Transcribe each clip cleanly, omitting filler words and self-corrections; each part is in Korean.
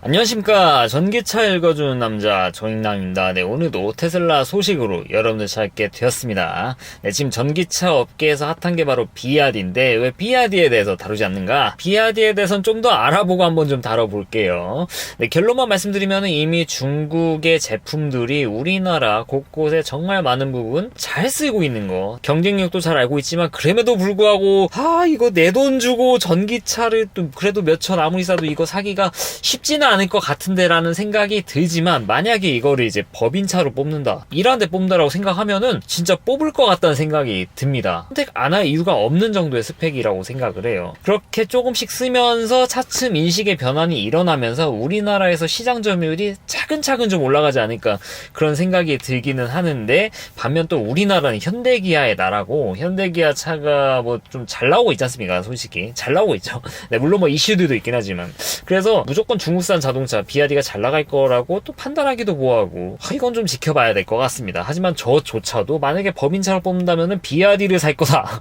안녕하십니까. 전기차 읽어주는 남자 정익남입니다. 네, 오늘도 테슬라 소식으로 여러분들 찾게 되었습니다. 네, 지금 전기차 업계에서 핫한 게 바로 비아디인데 왜 비아디에 대해서 다루지 않는가? 비아디에 대해서는 좀 더 알아보고 한번 좀 다뤄볼게요. 네, 결론만 말씀드리면 이미 중국의 제품들이 우리나라 곳곳에 정말 많은 부분 잘 쓰이고 있는 거, 경쟁력도 잘 알고 있지만 그럼에도 불구하고 이거 내 돈 주고 전기차를 또 그래도 몇천 아무리 싸도 이거 사기가 쉽지는 않을 것 같은데 라는 생각이 들지만, 만약에 이거를 이제 법인차로 뽑는다, 이런데 뽑는다라고 생각하면은 진짜 뽑을 것 같다는 생각이 듭니다. 선택 안 할 이유가 없는 정도의 스펙이라고 생각을 해요. 그렇게 조금씩 쓰면서 차츰 인식의 변환이 일어나면서 우리나라에서 시장 점유율이 차근차근 좀 올라가지 않을까 그런 생각이 들기는 하는데, 반면 또 우리나라는 현대기아의 나라고 현대기아 차가 뭐 좀 잘 나오고 있지 않습니까? 솔직히 잘 나오고 있죠. 네, 물론 뭐 이슈들도 있긴 하지만, 그래서 무조건 중국산 자동차 비아디가 잘 나갈 거라고 또 판단하기도 뭐하고, 이건 좀 지켜봐야 될 것 같습니다. 하지만 저조차도 만약에 법인차로 뽑는다면은 비아디를 살 거다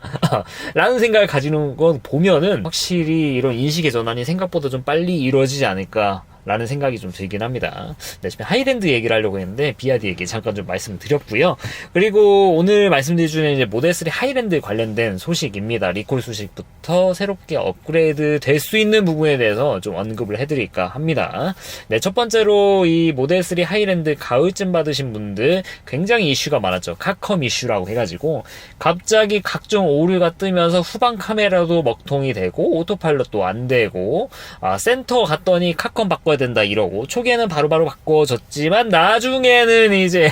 라는 생각을 가지는 건 보면은 확실히 이런 인식의 전환이 생각보다 좀 빨리 이루어지지 않을까 라는 생각이 좀 들긴 합니다. 네, 지금 하이랜드 얘기를 하려고 했는데 비아디 얘기 잠깐 좀 말씀드렸고요. 그리고 오늘 말씀드릴 주는 이제 모델3 하이랜드 관련된 소식입니다. 리콜 소식부터 새롭게 업그레이드 될 수 있는 부분에 대해서 좀 언급을 해드릴까 합니다. 네, 첫 번째로 이 모델3 하이랜드 가을쯤 받으신 분들 굉장히 이슈가 많았죠. 카컴 이슈라고 해가지고 갑자기 각종 오류가 뜨면서 후방 카메라도 먹통이 되고 오토파일럿도 안 되고, 센터 갔더니 카컴 바꿔야 된다 이러고, 초기에는 바로바로 바꿔줬지만 나중에는 이제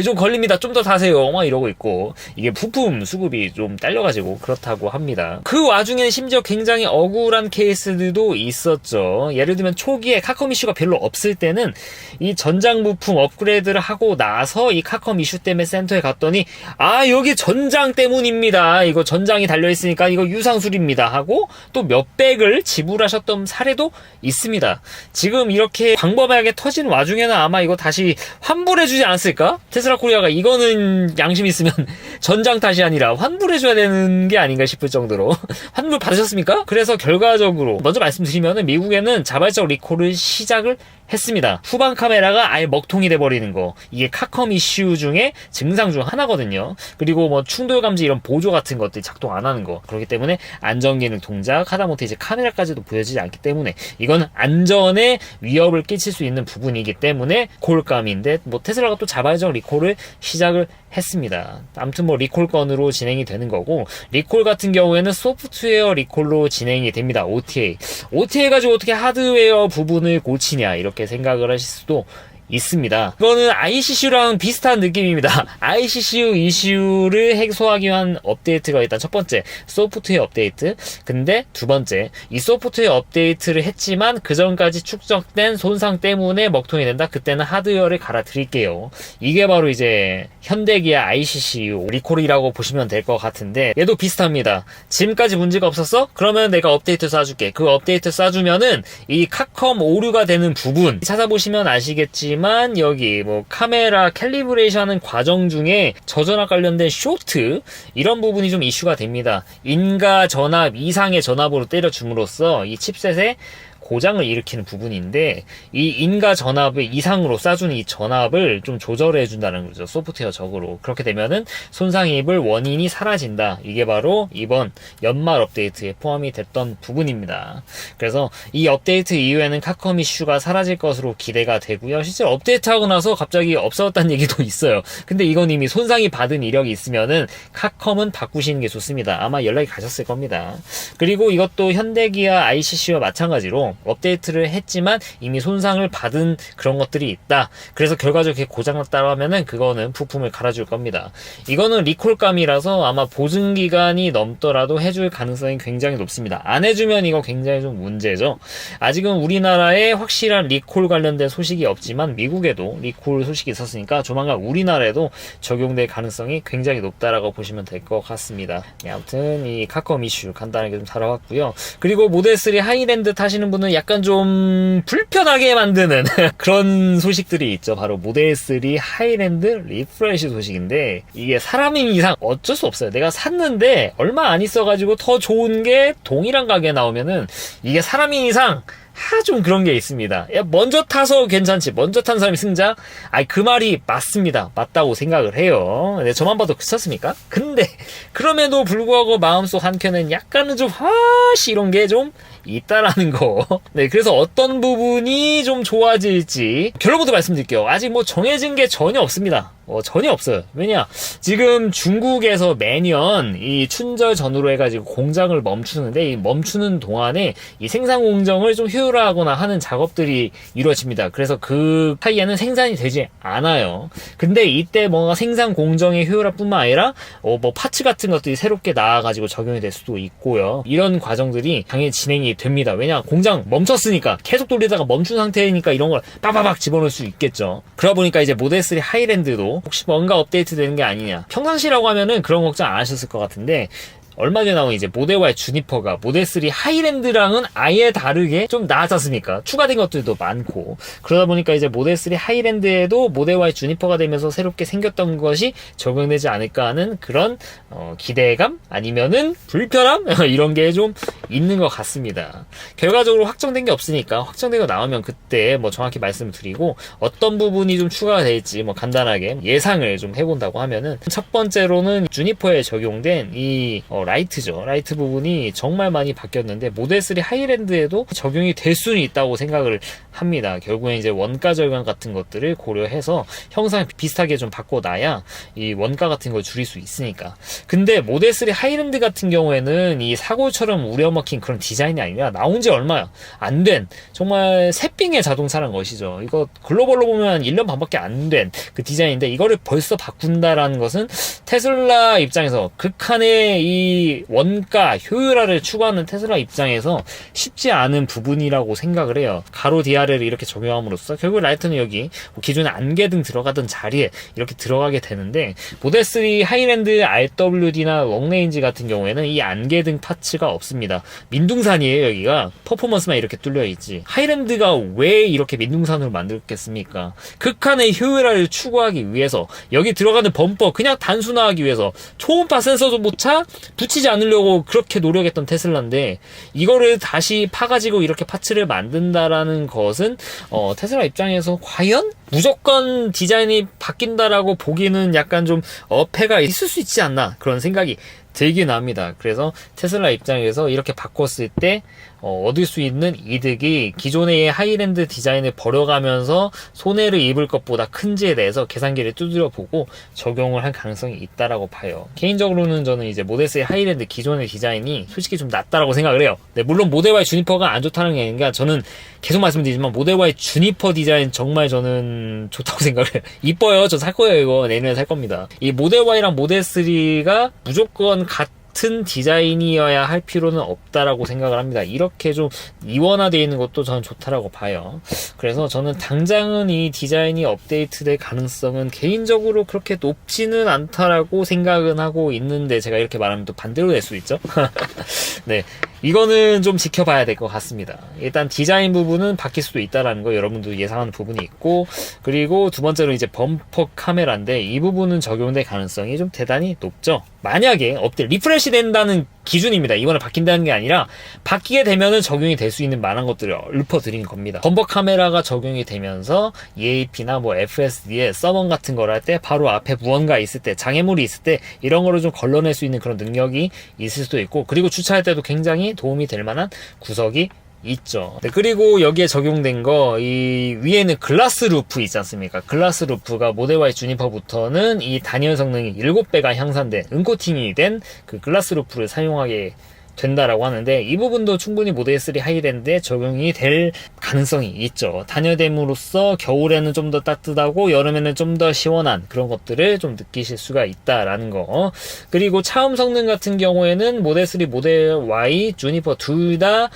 좀 걸립니다, 좀 더 사세요 막 이러고 있고, 이게 부품 수급이 좀 딸려가지고 그렇다고 합니다. 그 와중에는 심지어 굉장히 억울한 케이스들도 있었죠. 예를 들면 초기에 카컴 이슈가 별로 없을 때는 이 전장 부품 업그레이드를 하고 나서 이 카컴 이슈 때문에 센터에 갔더니 여기 전장 때문입니다, 이거 전장이 달려있으니까 이거 유상술입니다 하고 또 몇백을 지불하셨던 사례도 있습니다. 지금 이렇게 광범위하게 터진 와중에는 아마 이거 다시 환불해주지 않았을까? 테슬라 코리아가 이거는 양심 있으면 전장 탓이 아니라 환불해줘야 되는 게 아닌가 싶을 정도로 환불 받으셨습니까? 그래서 결과적으로 먼저 말씀드리면은 미국에는 자발적 리콜을 시작을 했습니다. 후방 카메라가 아예 먹통이 돼버리는 거, 이게 카컴 이슈 중에 증상 중 하나거든요. 그리고 뭐 충돌 감지 이런 보조 같은 것들이 작동 안 하는 거, 그렇기 때문에 안전기능 동작, 하다못해 이제 카메라까지도 보여지지 않기 때문에 이건 안전에 위협을 끼칠 수 있는 부분이기 때문에 콜감인데, 뭐 테슬라가 또 자발적 리콜을 시작을 했습니다. 아무튼 뭐 리콜 건으로 진행이 되는 거고, 리콜 같은 경우에는 소프트웨어 리콜로 진행이 됩니다. OTA 가지고 어떻게 하드웨어 부분을 고치냐 이렇게 생각을 하실 수도 있습니다. 이거는 ICC랑 비슷한 느낌입니다. ICC 이슈를 해소하기 위한 업데이트가 일단 첫 번째 소프트웨어 업데이트, 근데 두 번째 이 소프트웨어 업데이트를 했지만 그 전까지 축적된 손상 때문에 먹통이 된다, 그때는 하드웨어를 갈아드릴게요. 이게 바로 이제 현대기아 ICC 리콜이라고 보시면 될 것 같은데, 얘도 비슷합니다. 지금까지 문제가 없었어? 그러면 내가 업데이트 쏴줄게. 그 업데이트 쏴주면은 이 카컴 오류가 되는 부분 찾아보시면 아시겠지, 여기 뭐 카메라 캘리브레이션 하는 과정 중에 저전압 관련된 쇼트, 이런 부분이 좀 이슈가 됩니다. 인가 전압 이상의 전압으로 때려줌으로써 이 칩셋에 고장을 일으키는 부분인데, 이 인가 전압을 이상으로 쏴주는 이 전압을 좀 조절해 준다는 거죠, 소프트웨어적으로. 그렇게 되면은 손상이 입을 원인이 사라진다. 이게 바로 이번 연말 업데이트에 포함이 됐던 부분입니다. 그래서 이 업데이트 이후에는 카컴 이슈가 사라질 것으로 기대가 되고요. 실제 업데이트하고 나서 갑자기 없어졌다는 얘기도 있어요. 근데 이건 이미 손상이 받은 이력이 있으면은 카컴은 바꾸시는 게 좋습니다. 아마 연락이 가셨을 겁니다. 그리고 이것도 현대기아 ICC와 마찬가지로 업데이트를 했지만 이미 손상을 받은 그런 것들이 있다. 그래서 결과적으로 고장났다고 하면은 그거는 부품을 갈아줄 겁니다. 이거는 리콜감이라서 아마 보증기간이 넘더라도 해줄 가능성이 굉장히 높습니다. 안 해주면 이거 굉장히 좀 문제죠. 아직은 우리나라에 확실한 리콜 관련된 소식이 없지만 미국에도 리콜 소식이 있었으니까 조만간 우리나라에도 적용될 가능성이 굉장히 높다라고 보시면 될 것 같습니다. 네, 아무튼 이 카컴 이슈 간단하게 좀 다뤄봤고요. 그리고 모델3 하이랜드 타시는 분은 약간 좀 불편하게 만드는 그런 소식들이 있죠. 바로 모델3 하이랜드 리프레시 소식인데, 이게 사람인 이상 어쩔 수 없어요. 내가 샀는데 얼마 안 있어가지고 더 좋은 게 동일한 가격에 나오면은 이게 사람인 이상 좀 그런 게 있습니다. 야, 먼저 타서 괜찮지. 먼저 탄 사람이 승자? 그 말이 맞습니다. 맞다고 생각을 해요. 네, 저만 봐도 그렇습니까? 근데 그럼에도 불구하고 마음속 한켠엔 약간은 좀 이런 게 좀 있다라는 거. 네, 그래서 어떤 부분이 좀 좋아질지 결론부터 말씀드릴게요. 아직 뭐 정해진 게 전혀 없습니다. 전혀 없어요. 왜냐, 지금 중국에서 매년 이 춘절 전후로 해가지고 공장을 멈추는데, 이 멈추는 동안에 이 생산 공정을 좀 효율화하거나 하는 작업들이 이루어집니다. 그래서 그 사이에는 생산이 되지 않아요. 근데 이때 뭔가 생산 공정의 효율화뿐만 아니라 뭐 파츠 같은 것들이 새롭게 나와가지고 적용이 될 수도 있고요. 이런 과정들이 당연히 진행이 됩니다. 왜냐, 공장 멈췄으니까, 계속 돌리다가 멈춘 상태니까 이런 걸 빠바박 집어넣을 수 있겠죠. 그러다 보니까 이제 모델 3 하이랜드도 혹시 뭔가 업데이트 되는 게 아니냐, 평상시라고 하면은 그런 걱정 안 하셨을 것 같은데, 얼마 전에 나온 이제 모델 Y 주니퍼가 모델 3 하이랜드랑은 아예 다르게 좀 나았지 않습니까? 추가된 것들도 많고, 그러다 보니까 이제 모델 3 하이랜드에도 모델 Y 주니퍼가 되면서 새롭게 생겼던 것이 적용되지 않을까 하는 그런 기대감 아니면은 불편함 이런 게 좀 있는 것 같습니다. 결과적으로 확정된 게 없으니까 확정되고 나오면 그때 뭐 정확히 말씀을 드리고, 어떤 부분이 좀 추가가 될지 뭐 간단하게 예상을 좀 해본다고 하면은, 첫 번째로는 주니퍼에 적용된 이 라이트죠. 라이트 부분이 정말 많이 바뀌었는데 모델 3 하이랜드에도 적용이 될 수는 있다고 생각을 합니다. 결국엔 이제 원가 절감 같은 것들을 고려해서 형상 비슷하게 좀 바꿔놔야 이 원가 같은 걸 줄일 수 있으니까. 근데 모델 3 하이랜드 같은 경우에는 이 사골처럼 우려먹힌 그런 디자인이 아니라, 나온 지 얼마 안 된 정말 새삥의 자동차란 것이죠. 이거 글로벌로 보면 1년 반밖에 안 된 그 디자인인데, 이거를 벌써 바꾼다라는 것은 테슬라 입장에서, 극한의 이 원가 효율화를 추구하는 테슬라 입장에서 쉽지 않은 부분이라고 생각을 해요. 가로 DRL을 이렇게 적용함으로써 결국 라이트는 여기 기존에 안개등 들어가던 자리에 이렇게 들어가게 되는데, 모델 3 하이랜드 RWD나 롱레인지 같은 경우에는 이 안개등 파츠가 없습니다. 민둥산이에요. 여기가 퍼포먼스만 이렇게 뚫려 있지. 하이랜드가 왜 이렇게 민둥산으로 만들었겠습니까? 극한의 효율화를 추구하기 위해서, 여기 들어가는 범퍼 그냥 단순화하기 위해서 초음파 센서조차 붙이지 않으려고 그렇게 노력했던 테슬라인데, 이거를 다시 파가지고 이렇게 파츠를 만든다라는 것은 테슬라 입장에서 과연 무조건 디자인이 바뀐다라고 보기는 약간 좀 어폐가 있을 수 있지 않나, 그런 생각이 들긴 합니다. 그래서 테슬라 입장에서 이렇게 바꿨을 때 얻을 수 있는 이득이 기존의 하이랜드 디자인을 버려가면서 손해를 입을 것보다 큰지에 대해서 계산기를 두드려 보고 적용을 할 가능성이 있다라고 봐요. 개인적으로는 저는 이제 모델 3 하이랜드 기존의 디자인이 솔직히 좀 낫다라고 생각을 해요. 네, 물론 모델 Y 주니퍼가 안 좋다는 게 아니라, 저는 계속 말씀드리지만 모델 Y 주니퍼 디자인 정말 저는 좋다고 생각을 해요. 이뻐요. 저 살 거예요. 이거 내년에 살 겁니다. 이 모델 Y랑 모델 3가 무조건 같은 디자인이어야 할 필요는 없다라고 생각을 합니다. 이렇게 좀 이원화되어 있는 것도 저는 좋다라고 봐요. 그래서 저는 당장은 이 디자인이 업데이트될 가능성은 개인적으로 그렇게 높지는 않다라고 생각은 하고 있는데, 제가 이렇게 말하면 또 반대로 될 수 있죠. 네, 이거는 좀 지켜봐야 될 것 같습니다. 일단 디자인 부분은 바뀔 수도 있다라는 거 여러분도 예상하는 부분이 있고, 그리고 두 번째로 이제 범퍼 카메라인데, 이 부분은 적용될 가능성이 좀 대단히 높죠. 만약에 리프레시 된다는 기준입니다. 이번에 바뀐다는 게 아니라, 바뀌게 되면은 적용이 될 수 있는 만한 것들을 읊어드리는 겁니다. 범퍼 카메라가 적용이 되면서 EAP나 뭐 FSD에 서먼 같은 걸 할 때 바로 앞에 무언가 있을 때, 장애물이 있을 때 이런 거를 좀 걸러낼 수 있는 그런 능력이 있을 수도 있고, 그리고 주차할 때도 굉장히 도움이 될 만한 구석이 있죠. 네, 그리고 여기에 적용된 거, 이 위에는 글라스 루프 있지 않습니까? 글라스 루프가 모델 Y 주니퍼부터는 이 단열 성능이 7배가 향상된, 은코팅이 된 그 글라스 루프를 사용하게 된다라고 하는데, 이 부분도 충분히 모델 3 하이랜드에 적용이 될 가능성이 있죠. 단열됨으로써 겨울에는 좀 더 따뜻하고 여름에는 좀 더 시원한 그런 것들을 좀 느끼실 수가 있다라는 거. 그리고 차음 성능 같은 경우에는 모델 3, 모델 Y, 주니퍼 둘 다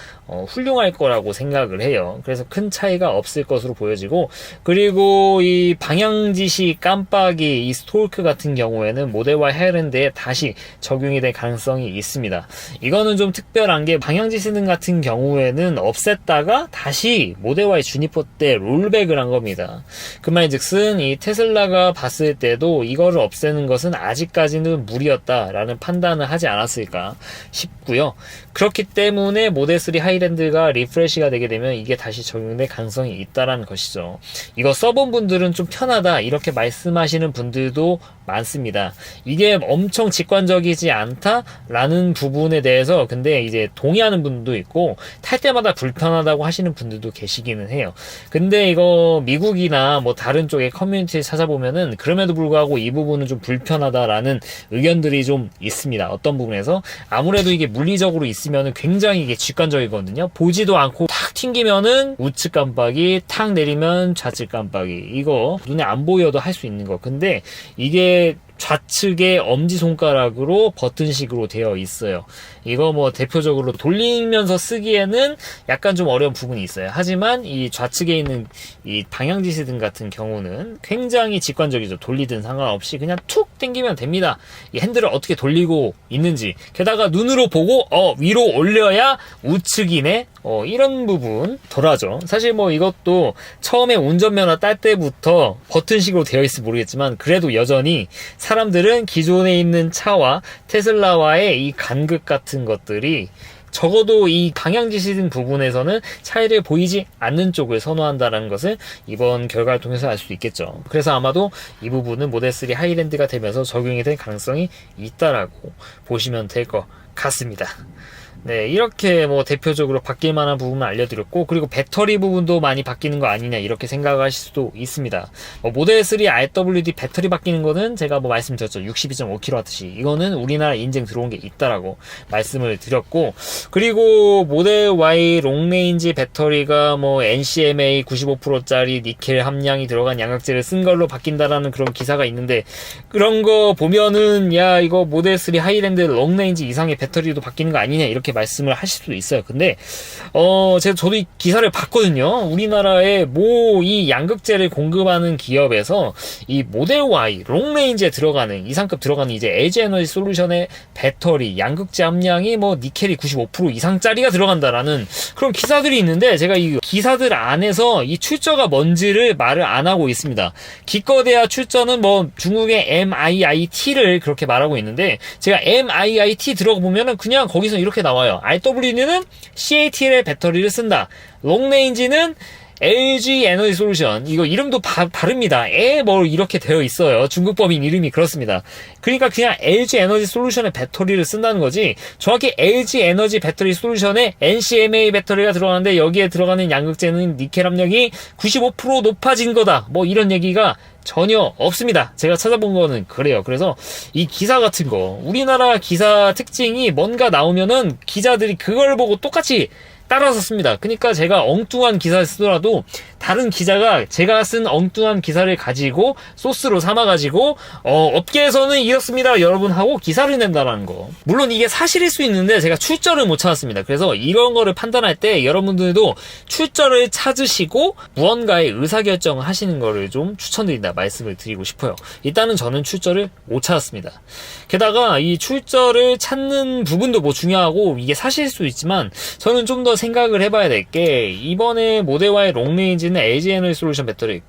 훌륭할 거라고 생각을 해요. 그래서 큰 차이가 없을 것으로 보여지고, 그리고 이 방향지시 깜빡이 이 스토크 같은 경우에는 모델 Y 하이랜드에 다시 적용이 될 가능성이 있습니다. 이거는 좀 특별한 게, 방향지시등 같은 경우에는 없앴다가 다시 모델 Y 주니퍼 때 롤백을 한 겁니다. 그 말인즉슨 이 테슬라가 봤을 때도 이거를 없애는 것은 아직까지는 무리였다라는 판단을 하지 않았을까 싶고요. 그렇기 때문에 모델 3 하이 하이랜드가 리프레시가 되게 되면 이게 다시 적용될 가능성이 있다라는 것이죠. 이거 써본 분들은 좀 편하다 이렇게 말씀하시는 분들도 많습니다. 이게 엄청 직관적이지 않다라는 부분에 대해서 근데 이제 동의하는 분도 있고 탈 때마다 불편하다고 하시는 분들도 계시기는 해요. 근데 이거 미국이나 뭐 다른 쪽의 커뮤니티를 찾아보면은 그럼에도 불구하고 이 부분은 좀 불편하다라는 의견들이 좀 있습니다. 어떤 부분에서 아무래도 이게 물리적으로 있으면은 굉장히 이게 직관적이거든요. 보지도 않고 탁 튕기면은 우측 깜빡이, 탁 내리면 좌측 깜빡이. 이거 눈에 안 보여도 할 수 있는 거. 근데 이게 좌측에 엄지손가락으로 버튼식으로 되어 있어요. 이거 뭐 대표적으로 돌리면서 쓰기에는 약간 좀 어려운 부분이 있어요. 하지만 이 좌측에 있는 이 방향지시등 같은 경우는 굉장히 직관적이죠. 돌리든 상관없이 그냥 툭 당기면 됩니다. 이 핸들을 어떻게 돌리고 있는지 게다가 눈으로 보고 위로 올려야 우측이네 이런 부분 덜하죠. 사실 뭐 이것도 처음에 운전면허 딸 때부터 버튼식으로 되어 있을지 모르겠지만 그래도 여전히 사람들은 기존에 있는 차와 테슬라와의 이 간극 같은 것들이 적어도 이 방향지시등 부분에서는 차이를 보이지 않는 쪽을 선호한다는 것을 이번 결과를 통해서 알 수 있겠죠. 그래서 아마도 이 부분은 모델3 하이랜드가 되면서 적용이 될 가능성이 있다라고 보시면 될 것 같습니다. 네, 이렇게 뭐 대표적으로 바뀔 만한 부분을 알려드렸고 그리고 배터리 부분도 많이 바뀌는 거 아니냐 이렇게 생각하실 수도 있습니다. 모델3 RWD 배터리 바뀌는 거는 제가 뭐 말씀드렸죠. 62.5kWh 이거는 우리나라 인증 들어온 게 있다라고 말씀을 드렸고 그리고 모델 Y 롱레인지 배터리가 뭐 NCMA 95%짜리 니켈 함량이 들어간 양극재를 쓴 걸로 바뀐다라는 그런 기사가 있는데 그런 거 보면은 야 이거 모델3 하이랜드 롱레인지 이상의 배터리도 바뀌는 거 아니냐 이렇게 말씀을 하실 수도 있어요. 근데 저도 이 기사를 봤거든요. 우리나라에 이 양극재를 공급하는 기업에서 이 모델 Y 롱레인지에 들어가는 이상급 들어가는 이제 LG 에너지 솔루션의 배터리 양극재 함량이 뭐 니켈이 95% 이상짜리가 들어간다라는 그런 기사들이 있는데 제가 이 기사들 안에서 이 출처가 뭔지를 말을 안 하고 있습니다. 기껏해야 출처는 뭐 중국의 MIIT를 그렇게 말하고 있는데 제가 MIIT 들어가 보면은 그냥 거기서 이렇게 나와요. RWD는 CATL의 배터리를 쓴다. 롱레인지는 LG 에너지 솔루션 이거 이름도 바릅니다. 뭐 이렇게 되어 있어요. 중국 법인 이름이 그렇습니다. 그러니까 그냥 LG 에너지 솔루션의 배터리를 쓴다는 거지 정확히 LG 에너지 배터리 솔루션에 NCMA 배터리가 들어가는데 여기에 들어가는 양극재는 니켈 함량이 95% 높아진 거다. 뭐 이런 얘기가 전혀 없습니다. 제가 찾아본 거는 그래요. 그래서 이 기사 같은 거 우리나라 기사 특징이 뭔가 나오면은 기자들이 그걸 보고 똑같이 따라서 씁니다. 그러니까 제가 엉뚱한 기사를 쓰더라도 다른 기자가 제가 쓴 엉뚱한 기사를 가지고 소스로 삼아가지고 업계에서는 이렇습니다 여러분 하고 기사를 낸다라는 거. 물론 이게 사실일 수 있는데 제가 출처를 못 찾았습니다. 그래서 이런 거를 판단할 때 여러분들도 출처를 찾으시고 무언가의 의사결정을 하시는 거를 좀 추천드린다 말씀을 드리고 싶어요. 일단은 저는 출처를 못 찾았습니다. 게다가 이 출처를 찾는 부분도 뭐 중요하고 이게 사실일 수 있지만 저는 좀 더 생각을 해봐야 될 게 이번에 모델 Y 롱레인지는 LG 에너지 솔루션 배터리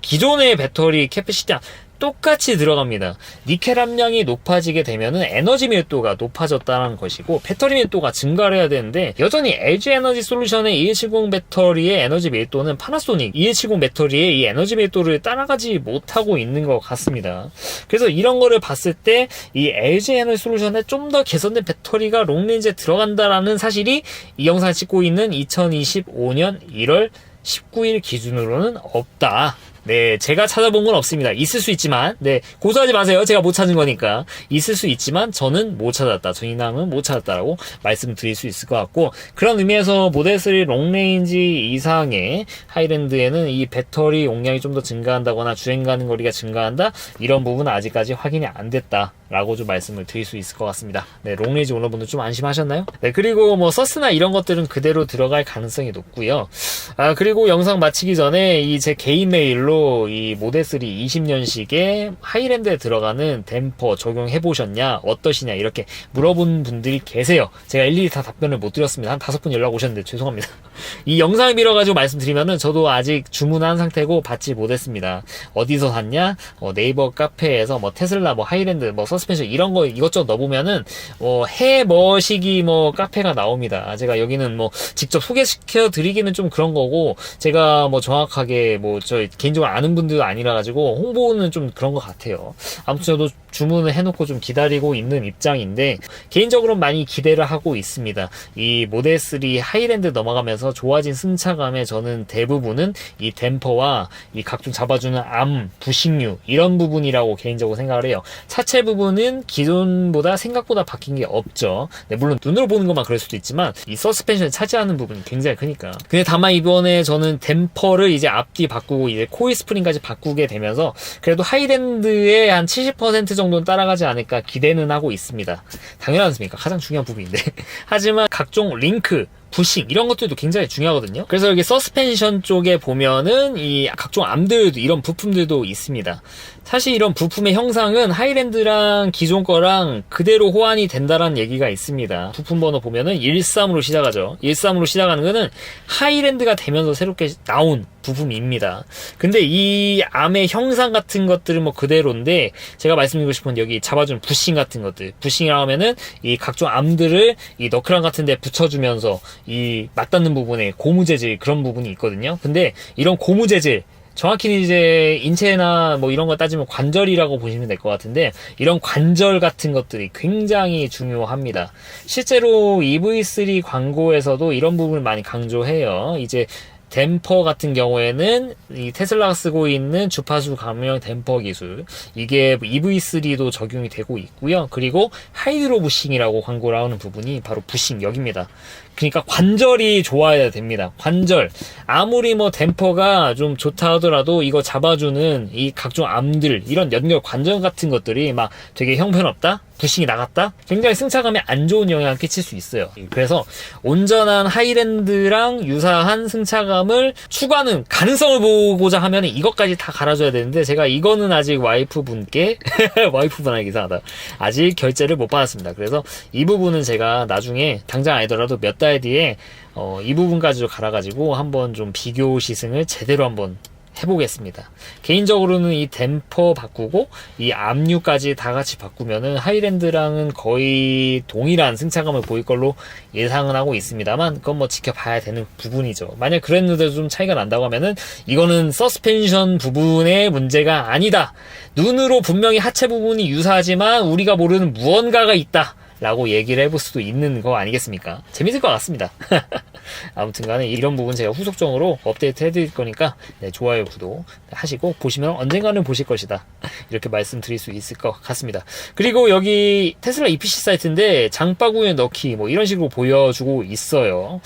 기존의 배터리 캐패시티랑 똑같이 들어갑니다. 니켈 함량이 높아지게 되면은 에너지 밀도가 높아졌다는 것이고 배터리 밀도가 증가를 해야 되는데 여전히 LG 에너지 솔루션의 2170 배터리의 에너지 밀도는 파나소닉 2170 배터리의 이 에너지 밀도를 따라가지 못하고 있는 것 같습니다. 그래서 이런 거를 봤을 때 이 LG 에너지 솔루션에 좀 더 개선된 배터리가 롱레인지에 들어간다라는 사실이 이 영상을 찍고 있는 2025년 1월 19일 기준으로는 없다. 네, 제가 찾아본 건 없습니다. 있을 수 있지만, 네, 고소하지 마세요. 제가 못 찾은 거니까. 있을 수 있지만, 저는 못 찾았다. 저희남은 못 찾았다라고 말씀드릴 수 있을 것 같고, 그런 의미에서 모델3 롱레인지 이상의 하이랜드에는 이 배터리 용량이 좀 더 증가한다거나 주행 가는 거리가 증가한다? 이런 부분은 아직까지 확인이 안 됐다. 라고 좀 말씀을 드릴 수 있을 것 같습니다. 네, 롱레인지 오너분들 좀 안심하셨나요? 네, 그리고 뭐 서스나 이런 것들은 그대로 들어갈 가능성이 높고요. 그리고 영상 마치기 전에 이 제 개인 메일로 이 모델3 20년식에 하이랜드에 들어가는 댐퍼 적용해보셨냐? 어떠시냐? 이렇게 물어본 분들이 계세요. 제가 일일이 다 답변을 못 드렸습니다. 한 5분 연락 오셨는데 죄송합니다. 이 영상을 밀어가지고 말씀드리면은 저도 아직 주문한 상태고 받지 못했습니다. 어디서 샀냐? 네이버 카페에서 뭐 테슬라, 뭐 하이랜드, 뭐 서스펜션 이런 거 이것저것 넣어보면은 해머시기 카페가 나옵니다. 제가 여기는 직접 소개시켜 드리기는 좀 그런 거고, 제가 정확하게 저 개인적으로 아는 분들도 아니라 가지고 홍보는 좀 그런 것 같아요. 아무튼 저도 주문을 해놓고 좀 기다리고 있는 입장인데, 개인적으로 많이 기대를 하고 있습니다. 이 모델 3 하이랜드 넘어가면서 좋아진 승차감에 저는 대부분은 이 댐퍼와 이 각종 잡아주는 암, 부식류 이런 부분이라고 개인적으로 생각을 해요. 차체 부분은 기존보다 생각보다 바뀐 게 없죠. 네, 물론 눈으로 보는 것만 그럴 수도 있지만 이 서스펜션을 차지하는 부분이 굉장히 크니까. 근데 다만 이번에 저는 댐퍼를 이제 앞뒤 바꾸고 이제 코일 스프링까지 바꾸게 되면서 그래도 하이랜드의 한 70% 정도는 따라가지 않을까 기대는 하고 있습니다. 당연하지 않습니까? 가장 중요한 부분인데. 하지만 각종 링크, 부싱 이런 것들도 굉장히 중요하거든요. 그래서 여기 서스펜션 쪽에 보면은 이 각종 암들도 이런 부품들도 있습니다. 사실 이런 부품의 형상은 하이랜드랑 기존 거랑 그대로 호환이 된다라는 얘기가 있습니다. 부품 번호 보면은 13으로 시작하죠. 13으로 시작하는 거는 하이랜드가 되면서 새롭게 나온 부품입니다. 근데 이 암의 형상 같은 것들은 그대로인데, 제가 말씀드리고 싶은 여기 잡아주는 부싱 같은 것들, 부싱이라고 하면은 이 각종 암들을 이 너클함 같은 데 붙여주면서 이 맞닿는 부분에 고무재질 그런 부분이 있거든요. 근데 이런 고무재질, 정확히는 이제 인체나 이런 거 따지면 관절이라고 보시면 될 것 같은데, 이런 관절 같은 것들이 굉장히 중요합니다. 실제로 EV3 광고에서도 이런 부분을 많이 강조해요. 이제 댐퍼 같은 경우에는 이 테슬라가 쓰고 있는 주파수 감형 댐퍼 기술, 이게 EV3도 적용이 되고 있고요. 그리고 하이드로 부싱이라고 광고를 하는 부분이 바로 부싱 여기입니다. 그러니까 관절이 좋아야 됩니다. 관절. 아무리 댐퍼가 좀 좋다 하더라도 이거 잡아주는 이 각종 암들, 이런 연결 관절 같은 것들이 되게 형편없다? 부싱이 나갔다? 굉장히 승차감에 안 좋은 영향을 끼칠 수 있어요. 그래서 온전한 하이랜드랑 유사한 승차감을 추구하는 가능성을 보고자 하면 이것까지 다 갈아줘야 되는데, 제가 이거는 아직 와이프분께 와이프분 하기 이상하다. 아직 결제를 못 받았습니다. 그래서 이 부분은 제가 나중에 당장 아니더라도 몇 달 뒤에 이 부분까지도 갈아가지고 한번 좀 비교 시승을 제대로 한번 해보겠습니다. 개인적으로는 이 댐퍼 바꾸고 이 압류까지 다 같이 바꾸면은 하이랜드랑은 거의 동일한 승차감을 보일 걸로 예상은 하고 있습니다만, 그건 지켜봐야 되는 부분이죠. 만약 그랬는데도 좀 차이가 난다고 하면은 이거는 서스펜션 부분의 문제가 아니다, 눈으로 분명히 하체 부분이 유사하지만 우리가 모르는 무언가가 있다 라고 얘기를 해볼 수도 있는 거 아니겠습니까? 재밌을 것 같습니다. 아무튼 간에 이런 부분 제가 후속적으로 업데이트 해드릴 거니까 좋아요, 구독 하시고 보시면 언젠가는 보실 것이다, 이렇게 말씀드릴 수 있을 것 같습니다. 그리고 여기 테슬라 EPC 사이트인데 장바구니에 넣기 이런 식으로 보여주고 있어요.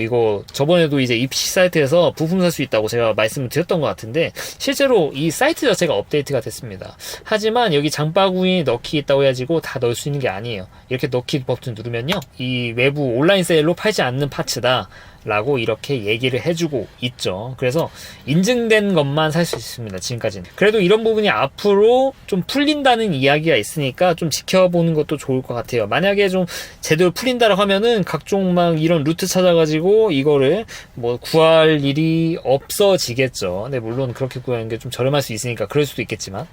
이거 저번에도 이제 EPC 사이트에서 부품 살 수 있다고 제가 말씀을 드렸던 것 같은데, 실제로 이 사이트 자체가 업데이트가 됐습니다. 하지만 여기 장바구니에 넣기 있다고 해가지고 다 넣을 수 있는 게 아니에요. 이렇게 넣기 버튼 누르면요, 이 외부 온라인 세일로 팔지 않는 파츠다 라고 이렇게 얘기를 해주고 있죠. 그래서 인증된 것만 살 수 있습니다, 지금까지는. 그래도 이런 부분이 앞으로 좀 풀린다는 이야기가 있으니까 좀 지켜보는 것도 좋을 것 같아요. 만약에 좀 제대로 풀린다라고 하면은 각종 이런 루트 찾아가지고 이거를 구할 일이 없어지겠죠. 근데 물론 그렇게 구하는 게 좀 저렴할 수 있으니까 그럴 수도 있겠지만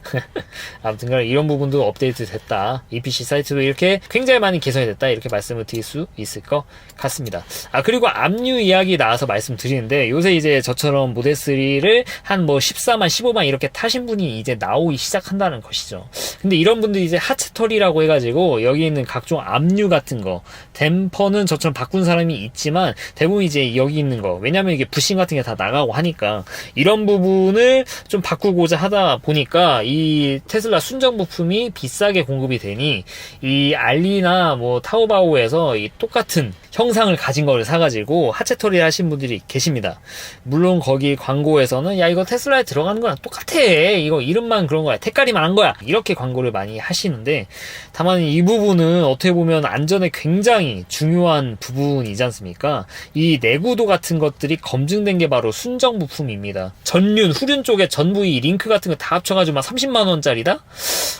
아무튼간 이런 부분도 업데이트 됐다, EPC 사이트도 이렇게 굉장히 많이 개선이 됐다, 이렇게 말씀을 드릴 수 있을 것 같습니다. 그리고 압류 이야기 나와서 말씀드리는데, 요새 이제 저처럼 모델 3를 한 14만 15만 이렇게 타신 분이 이제 나오기 시작한다는 것이죠. 근데 이런 분들이 이제 하체털이라고 해가지고 여기 있는 각종 압류 같은 거, 댐퍼는 저처럼 바꾼 사람이 있지만 대부분 이제 여기 있는 거, 왜냐면 이게 부싱 같은 게 다 나가고 하니까 이런 부분을 좀 바꾸고자 하다 보니까 이 테슬라 순정 부품이 비싸게 공급이 되니 이 알리나 타오바오에서 이 똑같은 형상을 가진 거를 사가지고 하체털이 하신 분들이 계십니다. 물론 거기 광고에서는 야 이거 테슬라에 들어가는 거랑 똑같아, 이거 이름만 그런 거야, 색깔이만 한 거야, 이렇게 광고를 많이 하시는데, 다만 이 부분은 어떻게 보면 안전에 굉장히 중요한 부분이지 않습니까? 이 내구도 같은 것들이 검증된 게 바로 순정 부품입니다. 전륜, 후륜 쪽에 전부 이 링크 같은 거 다 합쳐가지고 30만원짜리다?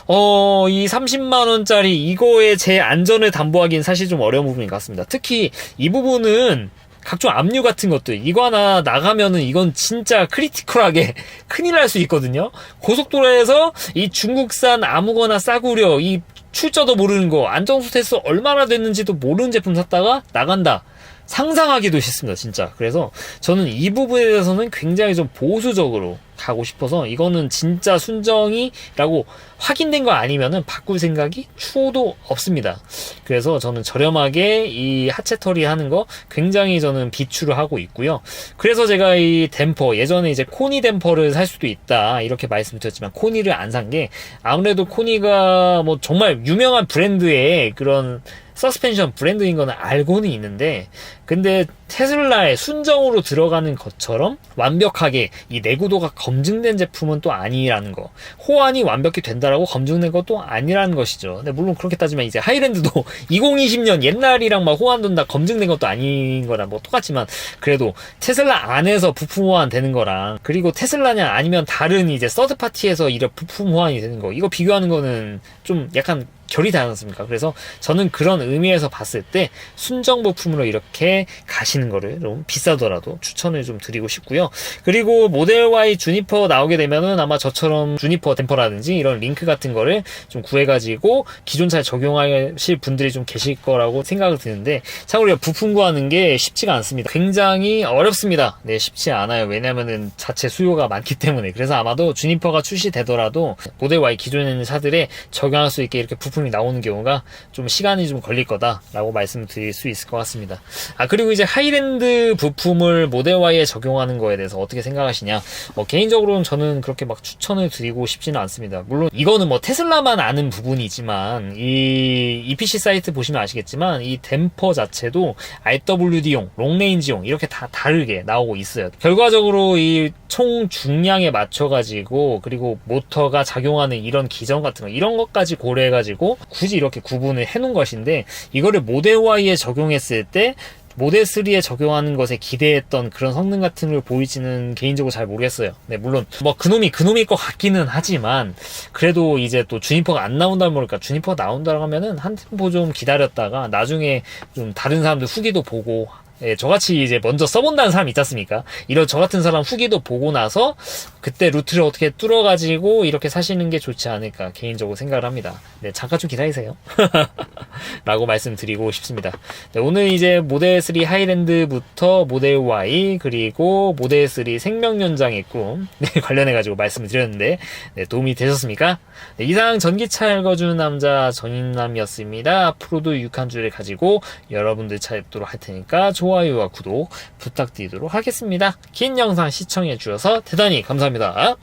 이 30만원짜리 이거에 제 안전을 담보하기는 사실 좀 어려운 부분인 것 같습니다. 특히 이 부분은 각종 압류 같은 것들, 이거 하나 나가면은 이건 진짜 크리티컬하게 큰일 날 수 있거든요. 고속도로에서 이 중국산 아무거나 싸구려, 이 출처도 모르는 거, 안정수 테스트 얼마나 됐는지도 모르는 제품 샀다가 나간다. 상상하기도 싫습니다, 진짜. 그래서 저는 이 부분에 대해서는 굉장히 좀 보수적으로 가고 싶어서, 이거는 진짜 순정이라고 확인된 거 아니면은 바꿀 생각이 추호도 없습니다. 그래서 저는 저렴하게 이 하체 털이 하는 거 굉장히 저는 비추를 하고 있고요. 그래서 제가 이 댐퍼, 예전에 이제 코니 댐퍼를 살 수도 있다 이렇게 말씀드렸지만 코니를 안 산 게, 아무래도 코니가 뭐 정말 유명한 브랜드의 그런 서스펜션 브랜드인 거는 알고는 있는데, 근데 테슬라의 순정으로 들어가는 것처럼 완벽하게 이 내구도가 검증된 제품은 또 아니라는 거, 호환이 완벽히 된다라고 검증된 것도 아니라는 것이죠. 근데 물론 그렇게 따지면 이제 하이랜드도 2020년 옛날이랑 막 호환 된다 검증된 것도 아닌 거랑 뭐 똑같지만, 그래도 테슬라 안에서 부품 호환 되는 거랑, 그리고 테슬라냐 아니면 다른 이제 서드 파티에서 이런 부품 호환이 되는 거, 이거 비교하는 거는 좀 약간 결이 다르지 않습니까? 그래서 저는 그런 의미에서 봤을 때 순정 부품으로 이렇게 가시는 거를 좀 비싸더라도 추천을 좀 드리고 싶고요. 그리고 모델 Y 주니퍼 나오게 되면은 아마 저처럼 주니퍼 댐퍼라든지 이런 링크 같은 거를 좀 구해가지고 기존 차에 적용하실 분들이 좀 계실 거라고 생각을 드는데, 참 우리가 부품 구하는 게 쉽지가 않습니다. 굉장히 어렵습니다. 네, 쉽지 않아요. 왜냐면은 자체 수요가 많기 때문에. 그래서 아마도 주니퍼가 출시되더라도 모델 Y 기존에 있는 차들에 적용할 수 있게 이렇게 부품이 나오는 경우가 좀 시간이 좀 걸릴 거다라고 말씀을 드릴 수 있을 것 같습니다. 그리고 이제 하이랜드 부품을 모델 Y에 적용하는 거에 대해서 어떻게 생각하시냐? 개인적으로는 저는 그렇게 막 추천을 드리고 싶지는 않습니다. 물론 이거는 뭐 테슬라만 아는 부분이지만, 이 EPC 사이트 보시면 아시겠지만 이 댐퍼 자체도 RWD용, 롱레인지용 이렇게 다 다르게 나오고 있어요. 결과적으로 이 총 중량에 맞춰가지고, 그리고 모터가 작용하는 이런 기전 같은 거, 이런 것까지 고려해가지고 굳이 이렇게 구분을 해놓은 것인데, 이거를 모델 Y에 적용했을 때 모델 3에 적용하는 것에 기대했던 그런 성능 같은 걸 보이지는 개인적으로 잘 모르겠어요. 네, 물론 뭐 그놈일 것 같기는 하지만, 그래도 이제 또 주니퍼가 안 나온다 모르니까, 주니퍼가 나온다고 하면은 한 템포 좀 기다렸다가 나중에 좀 다른 사람들 후기도 보고, 저같이 이제 먼저 써본다는 사람 있지 않습니까? 이런 저 같은 사람 후기도 보고 나서 그때 루트를 어떻게 뚫어가지고 이렇게 사시는 게 좋지 않을까 개인적으로 생각을 합니다. 네, 잠깐 좀 기다리세요. 라고 말씀드리고 싶습니다. 네, 오늘 이제 모델 3 하이랜드부터 모델 Y, 그리고 모델 3 생명연장의 꿈, 네, 관련해가지고 말씀을 드렸는데, 네, 도움이 되셨습니까? 네, 이상 전기차 읽어주는 남자 정인남이었습니다. 앞으로도 유익한 주를 가지고 여러분들 찾도록 할 테니까 좋아요와 구독 부탁드리도록 하겠습니다. 긴 영상 시청해 주셔서 대단히 감사합니다.